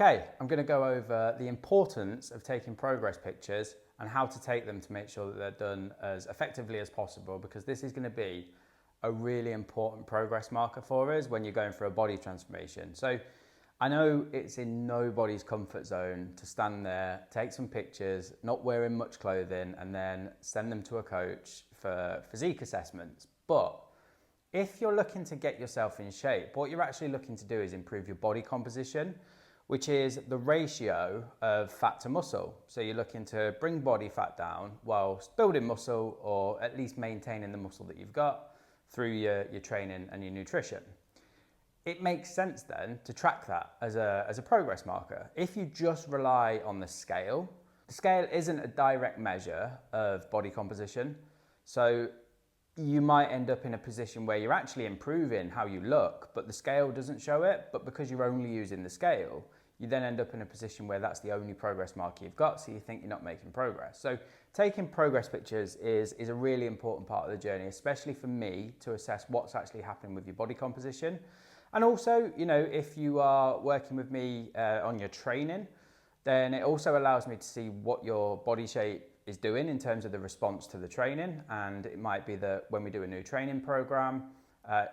Okay, I'm going to go over the importance of taking progress pictures and how to take them to make sure that they're done as effectively as possible, because this is going to be a really important progress marker for us when you're going for a body transformation. So I know it's in nobody's comfort zone to stand there, take some pictures, not wearing much clothing, and then send them to a coach for physique assessments. But if you're looking to get yourself in shape, what you're actually looking to do is improve your body composition, which is the ratio of fat to muscle. So you're looking to bring body fat down whilst building muscle, or at least maintaining the muscle that you've got through your training and your nutrition. It makes sense then to track that as a progress marker. If you just rely on the scale isn't a direct measure of body composition. So you might end up in a position where you're actually improving how you look, but the scale doesn't show it. But because you're only using the scale, you then end up in a position where that's the only progress marker you've got, so you think you're not making progress. So taking progress pictures is a really important part of the journey, especially for me, to assess what's actually happening with your body composition. And also, you know, if you are working with me on your training, then it also allows me to see what your body shape is doing in terms of the response to the training. And it might be that when we do a new training program,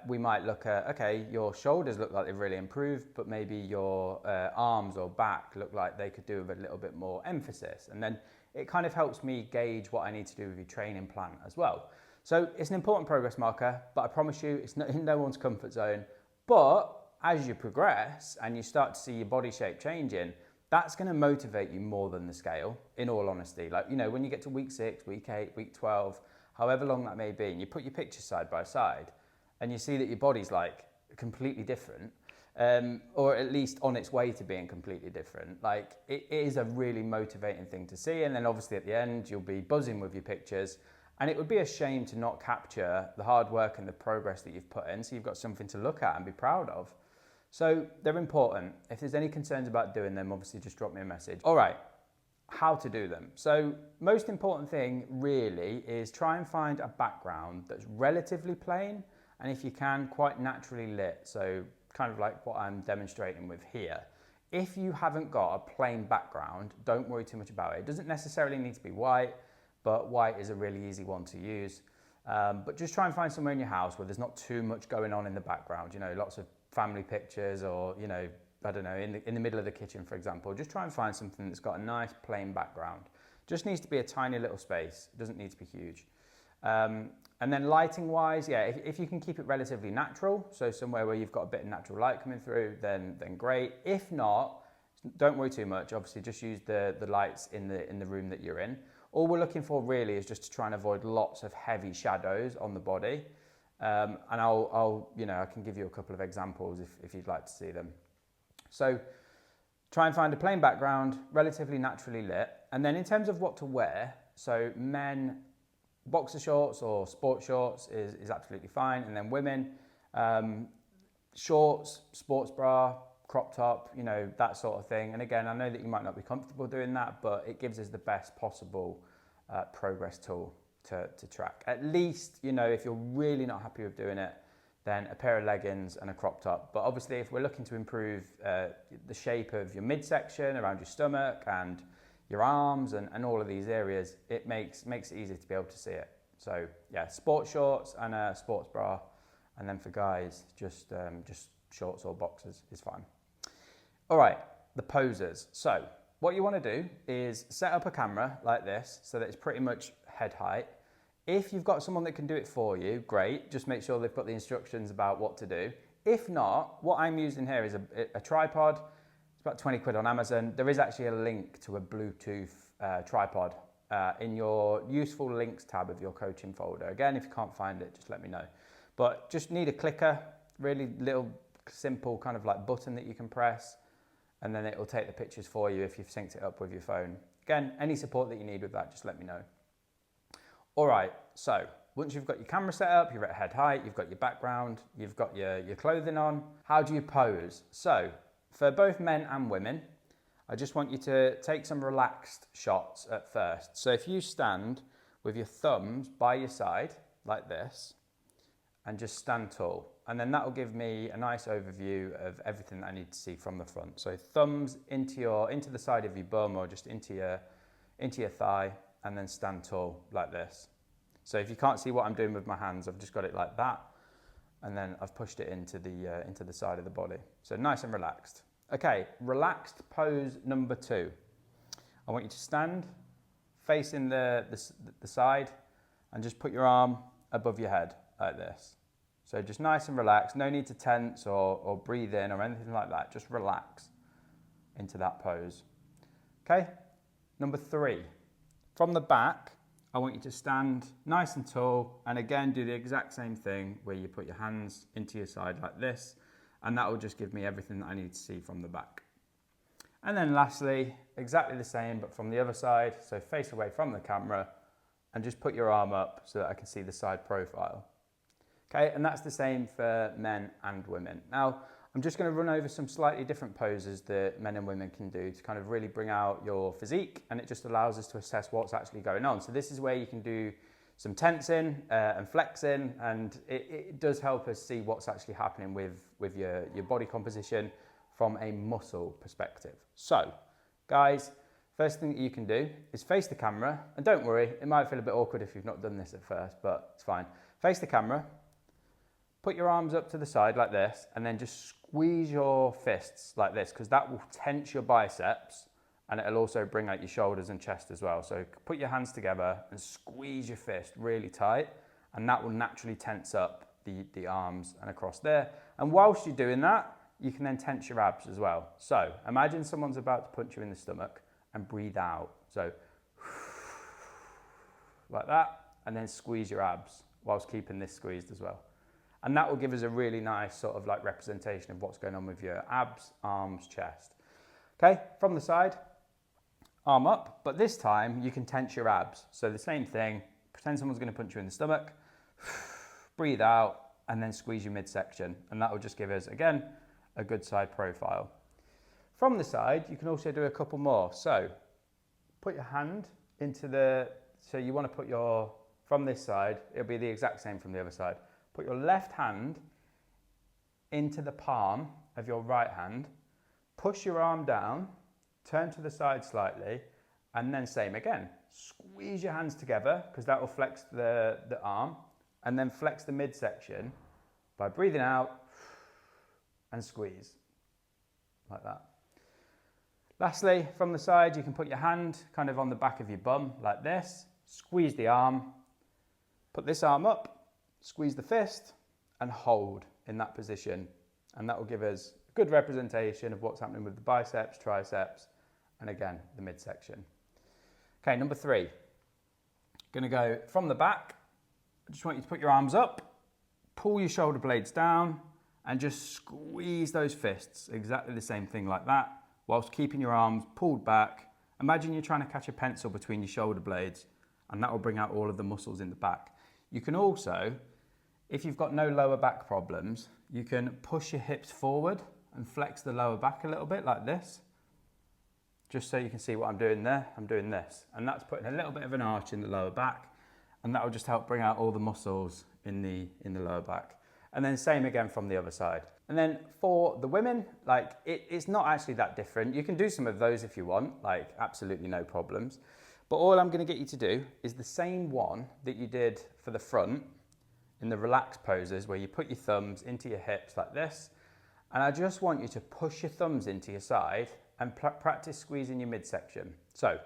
we might look at, okay, your shoulders look like they've really improved, but maybe your arms or back look like they could do with a little bit more emphasis. And then it kind of helps me gauge what I need to do with your training plan as well. So it's an important progress marker, but I promise you it's not in no one's comfort zone. But as you progress and you start to see your body shape changing, that's going to motivate you more than the scale, in all honesty. Like, you know, when you get to week 6, week 8, week 12, however long that may be, and you put your pictures side by side, and you see that your body's like completely different, or at least on its way to being completely different, like it is a really motivating thing to see. And then obviously at the end, you'll be buzzing with your pictures, and it would be a shame to not capture the hard work and the progress that you've put in, so you've got something to look at and be proud of. So they're important. If there's any concerns about doing them, obviously just drop me a message. All right, how to do them. So most important thing really is try and find a background that's relatively plain, and if you can, quite naturally lit. So kind of like what I'm demonstrating with here. If you haven't got a plain background, don't worry too much about it. It doesn't necessarily need to be white, but white is a really easy one to use. But just try and find somewhere in your house where there's not too much going on in the background. You know, lots of family pictures, or, you know, I don't know, in the middle of the kitchen, for example. Just try and find something that's got a nice plain background. Just needs to be a tiny little space. It doesn't need to be huge. And then lighting wise, yeah, if you can keep it relatively natural, so somewhere where you've got a bit of natural light coming through, then great. If not, don't worry too much. Obviously just use the lights in the room that you're in. All we're looking for really is just to try and avoid lots of heavy shadows on the body. And I'll you know, I can give you a couple of examples if you'd like to see them. So try and find a plain background, relatively naturally lit. And then in terms of what to wear, so men, boxer shorts or sport shorts is absolutely fine. And then women, shorts, sports bra, crop top, you know, that sort of thing. And again, I know that you might not be comfortable doing that, but it gives us the best possible progress tool to track. At least, you know, if you're really not happy with doing it, then a pair of leggings and a crop top. But obviously if we're looking to improve the shape of your midsection around your stomach and your arms and all of these areas, it makes it easy to be able to see it. So yeah, sports shorts and a sports bra, and then for guys, just shorts or boxers is fine. All right, the poses. So what you want to do is set up a camera like this so that it's pretty much head height. If you've got someone that can do it for you, great. Just make sure they've got the instructions about what to do. If not, what I'm using here is a tripod. It's about 20 quid on Amazon. There is actually a link to a Bluetooth tripod in your useful links tab of your coaching folder. Again, if you can't find it, just let me know. But just need a clicker, really little simple kind of like button that you can press, and then it will take the pictures for you if you've synced it up with your phone. Again, any support that you need with that, just let me know. All right, so once you've got your camera set up, you're at head height, you've got your background, you've got your clothing on, how do you pose? So for both men and women, I just want you to take some relaxed shots at first. So if you stand with your thumbs by your side like this and just stand tall. and then that will give me a nice overview of everything that I need to see from the front. So thumbs into the side of your bum or just into your thigh, and then stand tall like this. So if you can't see what I'm doing with my hands, I've just got it like that, and then I've pushed it into the side of the body. So nice and relaxed. Okay, relaxed pose number 2. I want you to stand facing the side and just put your arm above your head like this. So just nice and relaxed, no need to tense or breathe in or anything like that. Just relax into that pose. Okay, number 3. From the back, I want you to stand nice and tall, and again do the exact same thing where you put your hands into your side like this, and that will just give me everything that I need to see from the back. And then lastly, exactly the same but from the other side, so face away from the camera and just put your arm up so that I can see the side profile. Okay, and that's the same for men and women. Now, I'm just going to run over some slightly different poses that men and women can do to kind of really bring out your physique, and it just allows us to assess what's actually going on. So this is where you can do some tensing and flexing, and it does help us see what's actually happening with your body composition from a muscle perspective. So, guys, first thing that you can do is face the camera, and don't worry, it might feel a bit awkward if you've not done this at first, but it's fine. Face the camera, put your arms up to the side like this, and then just squeeze your fists like this, because that will tense your biceps, and it'll also bring out your shoulders and chest as well. So put your hands together and squeeze your fist really tight, and that will naturally tense up the arms and across there. And whilst you're doing that, you can then tense your abs as well. So imagine someone's about to punch you in the stomach, and breathe out. So like that, and then squeeze your abs whilst keeping this squeezed as well. And that will give us a really nice sort of like representation of what's going on with your abs, arms, chest. Okay, from the side, arm up, but this time you can tense your abs. So the same thing, pretend someone's going to punch you in the stomach, breathe out, and then squeeze your midsection. And that will just give us, again, a good side profile. From the side, you can also do a couple more. So put your hand into so you want to put from this side, it'll be the exact same from the other side. Put your left hand into the palm of your right hand, push your arm down, turn to the side slightly, and then same again. Squeeze your hands together, because that will flex the arm, and then flex the midsection by breathing out and squeeze, like that. Lastly, from the side, you can put your hand kind of on the back of your bum, like this, squeeze the arm, put this arm up, squeeze the fist, and hold in that position. And that will give us a good representation of what's happening with the biceps, triceps, and again, the midsection. Okay, number 3. Gonna go from the back. I just want you to put your arms up, pull your shoulder blades down, and just squeeze those fists. Exactly the same thing like that, whilst keeping your arms pulled back. Imagine you're trying to catch a pencil between your shoulder blades, and that will bring out all of the muscles in the back. You can also, if you've got no lower back problems, you can push your hips forward and flex the lower back a little bit like this. Just so you can see what I'm doing there, I'm doing this. And that's putting a little bit of an arch in the lower back, and that will just help bring out all the muscles in the lower back. And then same again from the other side. And then for the women, like it's not actually that different. You can do some of those if you want, like absolutely no problems. But all I'm going to get you to do is the same one that you did for the front in the relaxed poses, where you put your thumbs into your hips like this. And I just want you to push your thumbs into your side and practice squeezing your midsection. So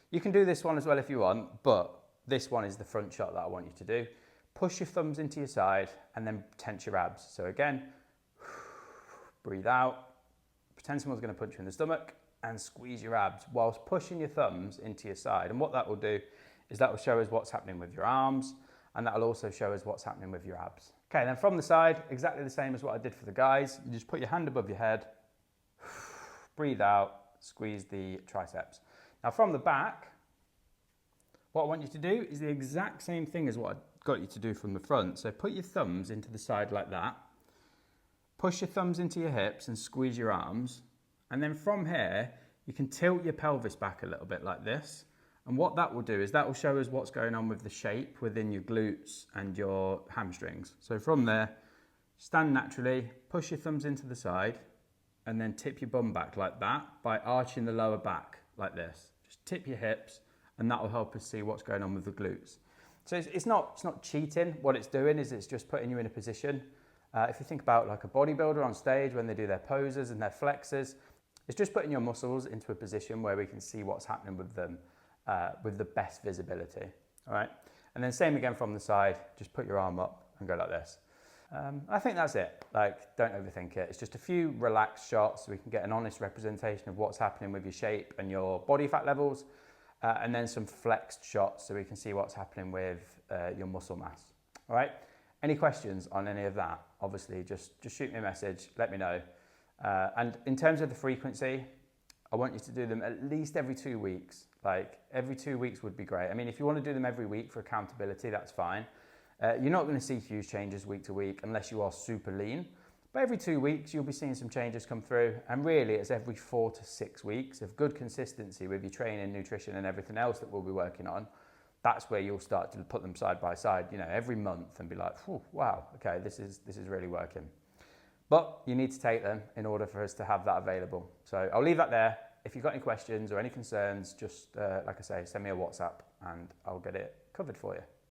you can do this one as well if you want, but this one is the front shot that I want you to do. Push your thumbs into your side and then tense your abs. So again, breathe out, pretend someone's going to punch you in the stomach, and squeeze your abs whilst pushing your thumbs into your side. And what that will do is that will show us what's happening with your arms, and that will also show us what's happening with your abs. Okay, then from the side, exactly the same as what I did for the guys. You just put your hand above your head, breathe out, squeeze the triceps. Now from the back, what I want you to do is the exact same thing as what I got you to do from the front. So put your thumbs into the side like that, push your thumbs into your hips and squeeze your arms. And then from here, you can tilt your pelvis back a little bit like this. And what that will do is that will show us what's going on with the shape within your glutes and your hamstrings. So from there, Stand naturally, push your thumbs into the side, and then tip your bum back like that by arching the lower back like this. Just tip your hips, and that will help us see what's going on with the glutes. So it's not cheating. What it's doing is it's just putting you in a position. If you think about like a bodybuilder on stage when they do their poses and their flexors, it's just putting your muscles into a position where we can see what's happening with them with the best visibility. All right, and then same again from the side. Just put your arm up and go like this. I think that's it. Like, don't overthink it. It's just a few relaxed shots so we can get an honest representation of what's happening with your shape and your body fat levels, and then some flexed shots so we can see what's happening with your muscle mass. All right. Any questions on any of that? Obviously, just shoot me a message. Let me know. And in terms of the frequency, I want you to do them at least every 2 weeks. Like every 2 weeks would be great. I mean, if you want to do them every week for accountability, that's fine. You're not going to see huge changes week to week unless you are super lean. But every 2 weeks, you'll be seeing some changes come through. And really, it's every 4 to 6 weeks of good consistency with your training, nutrition, and everything else that we'll be working on. That's where you'll start to put them side by side, you know, every month and be like, wow, okay, this is really working. But you need to take them in order for us to have that available. So I'll leave that there. If you've got any questions or any concerns, just like I say, send me a WhatsApp and I'll get it covered for you.